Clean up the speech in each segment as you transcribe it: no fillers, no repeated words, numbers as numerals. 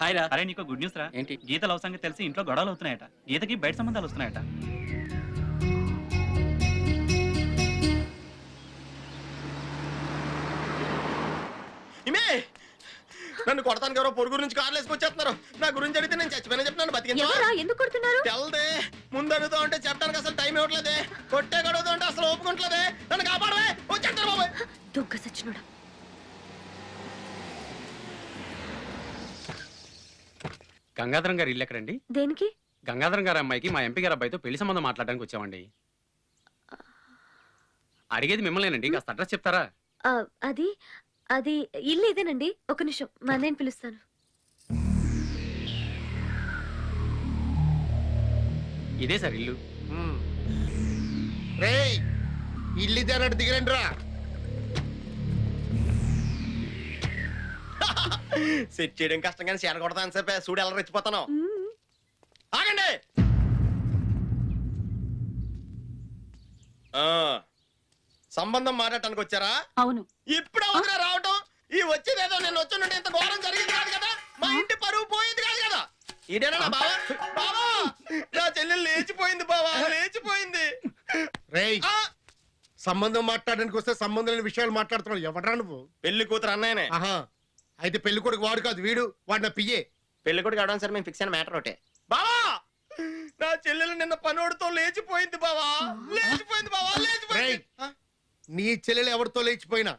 Hi రా. అరే నీకు గుడ్ న్యూస్ రా. ఏంటి? గీత లవ్ సంగతి తెలిసి ఇంట్లో గొడవలు అవుతున్నాయట. గీతకి బయట సంబంధాలు వస్తున్నాయట. నన్ను కొడతానికి ఎవరో పొరుగు నుంచి కార్లు వేసుకొచ్చేస్తున్నారు. నా గురించి అడిగితే నేను చచ్చిపోయినా చెప్తున్నాను. బతికిందా తెలదే ముందు అడుగుతా ఉంటే చెప్పడానికి అసలు టైం ఇవ్వట్లేదే. కొట్టే గడుగుతా ఉంటే అసలు ఒప్పుకుంటలేదే. నన్ను కాపాడవే. వచ్చేస్తారు బాబాయ్. దొంగ సచ్చినోడా. గంగాధరం గారు ఇల్లు ఎక్కడండి? దేనికి? గంగాధరం గారు అమ్మాయికి మా ఎంపీ గారు అబ్బాయితో పెళ్లి సంబంధం మాట్లాడడానికి వచ్చామండి. అడిగేది మిమ్మల్నేనండి, కాస్త అడ్రస్ చెప్తారా? అది అది ఇల్లు ఇదేనండి. ఒక నిమిషం, మా అన్నయ్యని పిలుస్తాను. ఇదే సార్ ఇల్లు. ఇల్లు ఇదే అన్నట్టు దిగిరండి రా. సెట్ చేయడం కష్టం కానీ చీర కొడతాను సేపే. చూడు ఎలా రెచ్చిపోతాను. ఆగండి. సంబంధం మాట్లాడటానికి వచ్చారా? అవును. ఇప్పుడు అవుతున్నా రావటం. ఈ వచ్చేదేదో నేను వచ్చి ఇంత ఘోరం జరిగింది కాదు కదా. మా ఇంటి పరువు పోయింది కాదు కదా. ఇదేనా నా బావా? బావా నా చెల్లెలు లేచిపోయింది బావా, లేచిపోయింది. రేయ్, సంబంధం మాట్లాడడానికి వస్తే సంబంధం లేని విషయాలు మాట్లాడుతున్నావు. ఎవడరా నువ్వు? పెళ్లి కూతురు అన్నయ్యనే. ఆహా, అయితే పెళ్లి కొడుకు వాడు కాదు, వీడు. వాడు నా పియ్యే. పెళ్లి కొడుకు అవడం సార్ మేము ఫిక్స్ అయిన మ్యాటర్ ఒకటే. బావా నా చెల్లెలు నిన్న పనోడితో లేచిపోయింది బావా, లేచిపోయింది బావా, లేచిపోయింది. నీ చెల్లెలు ఎవరితో లేచిపోయినా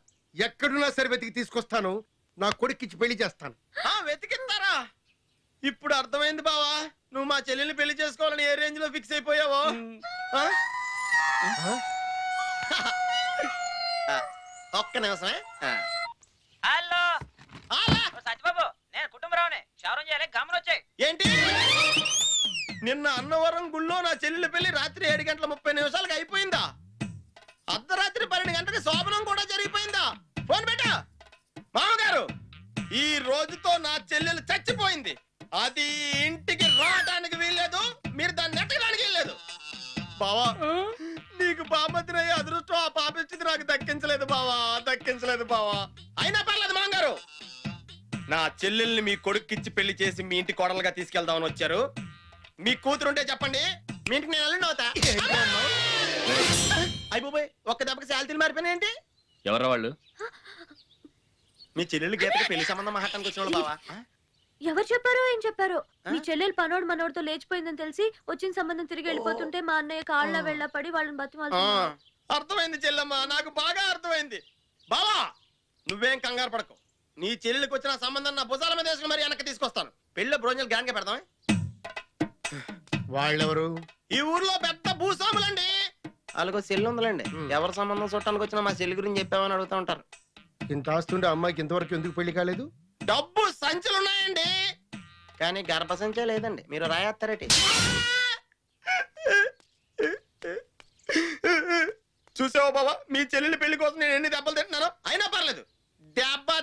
ఎక్కడున్నా సరే వెతికి తీసుకొస్తాను. నా కొడుక్కిచ్చి పెళ్లి చేస్తాను. వెతికిస్తారా? ఇప్పుడు అర్థమైంది బావా, నువ్వు మా చెల్లెల్ని పెళ్లి చేసుకోవాలని ఏ రేంజ్ లో ఫిక్స్ అయిపోయావో. ఒక్క నిమిషమే. హలో సత్యబాబు, నేను కుటుంబరావుని. క్షవరం చేయాలి, గమనొచ్చాయి. ఏంటి? నిన్న అన్నవరం గుళ్ళో నా చెల్లెలి పెళ్లి రాత్రి 7:30 అయిపోయిందా? అర్ధరాత్రి 12 గంటలకు శోభనం కూడా జరిగిపోయిందా? ఫోన్ పెట్టా. మామగారు, ఈ రోజుతో నా చెల్లెలు చచ్చిపోయింది. అది ఇంటికి రావడానికి వీల్లేదు, మీరు దాన్ని నెట్టడానికి వీల్లేదు. బావా నీకు బామతినయ్యే అదృష్టం ఆ పాపిస్తుంది నాకు దక్కించలేదు బావా, దక్కించలేదు బావా. అయినా పర్లేదు మామగారు, నా చెల్లెల్ని మీ కొడుక్కిచ్చి పెళ్లి చేసి మీ ఇంటి కోడలుగా తీసుకెళ్దామని వచ్చారు. మీ కూతురుంటే చెప్పండి, మీ ఇంటికి నేను అల్లుండి అవుతా. అయిపోయి ఒక్క దెబ్బకి శాలరీలు మారిపోయినా ఏంటి? ఎవరు వాళ్ళు? మీ చెల్లెలు గీతకి పెళ్లి సంబంధం మాట్లాడడానికి వచ్చిన బావా. ఎవరు చెప్పారో ఏం చెప్పారో, మీ చెల్లెలు పనోడు మనోడితో లేచిపోయిందని తెలిసి వచ్చిన సంబంధం తిరిగి వెళ్ళిపోతుంటే మా అన్నయ్య కాళ్ళ వెళ్ళ పడి వాళ్ళని బతిమాలు. అర్థమైంది చెల్లెమ్మ, నాకు బాగా అర్థమైంది. బావా నువ్వేం కంగారు పడకు. నీ చెల్లెలికి వచ్చిన సంబంధం నా భుజాల మీద వేసుకుని మరి వెనక్కి తీసుకొస్తాను. పెళ్లి బ్రోంజల్ గ్రాండ్ గా పెడతామే. వాళ్ళెవరు? ఈ ఊర్లో పెద్ద భూస్వాములండి. వాళ్ళకు చెల్లి ఉందిలేండి. ఎవరి సంబంధం చుట్టానికి వచ్చినా మా చెల్లి గురించి చెప్పామని అడుగుతూ ఉంటారు. ఇంత ఆస్తుండే అమ్మాయికి ఇంతవరకు ఎందుకు పెళ్లి కాలేదు? డబ్బు సంచులున్నాయండి, కానీ గర్భ సంచే లేదండి. మీరు రాయేస్తారేటి? చూసావా బాబా, మీ చెల్లెలి పెళ్లి కోసం నేను ఎన్ని దెబ్బలు తింటున్నాను. అయినా పర్లేదు,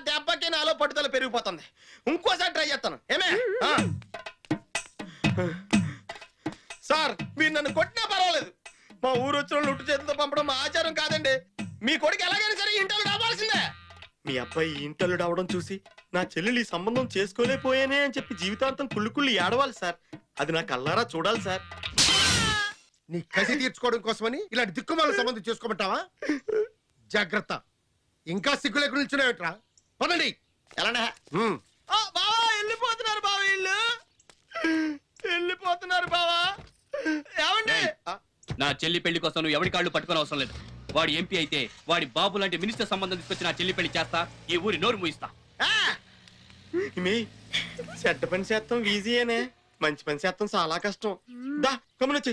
దెబ్బకి నాలో పట్టుదల పెరిగిపోతుంది. ఇంకోసారి ట్రై చేస్తాను. ఏమే సార్, మీరు నన్ను కొట్టినా పర్వాలేదు. మా ఊరు వచ్చిన లుట్టు చేతితో పంపడం మా ఆచారం కాదండి. మీ కొడుకు ఎలాగైనా సరే ఇంటర్వ్యూ అవ్వాల్సిందే. మీ అబ్బాయి ఇంటర్వ్యూ అవడం చూసి నా చెల్లెలు ఈ సంబంధం చేసుకోలేకపోయానే అని చెప్పి జీవితాంతం కుళ్ళి ఏడవాలి సార్. అది నా కల్లారా చూడాలి సార్. నీ కసి తీర్చుకోవడం కోసమని ఇలాంటి దిక్కుమాల సంబంధం చేసుకోమంటావా? జాగ్రత్త, ఇంకా సిగ్గు లేకుండా నిల్చున్నావేట్రా? పదండి. ఎలానే బావా, వెళ్ళిపోతున్నారు బావా, వీళ్ళు వెళ్ళిపోతున్నారు బావా. ఏమండి? నా చెల్లి పెళ్లి కోసం నువ్వు ఎవరి కాళ్ళు పట్టుకోని అవసరం లేదు. వాడి ఎంపీ అయితే వాడి బాబు లాంటి మినిస్టర్ సంబంధం తీసుకొచ్చి నా చెల్లి పెళ్లి చేస్తా, ఈ ఊరి నోరు మూయిస్తా. చెడ్డ పని చేస్తాం ఈజీయేనే, మంచి పని చేస్తాం చాలా కష్టం. దా గమనొచ్చి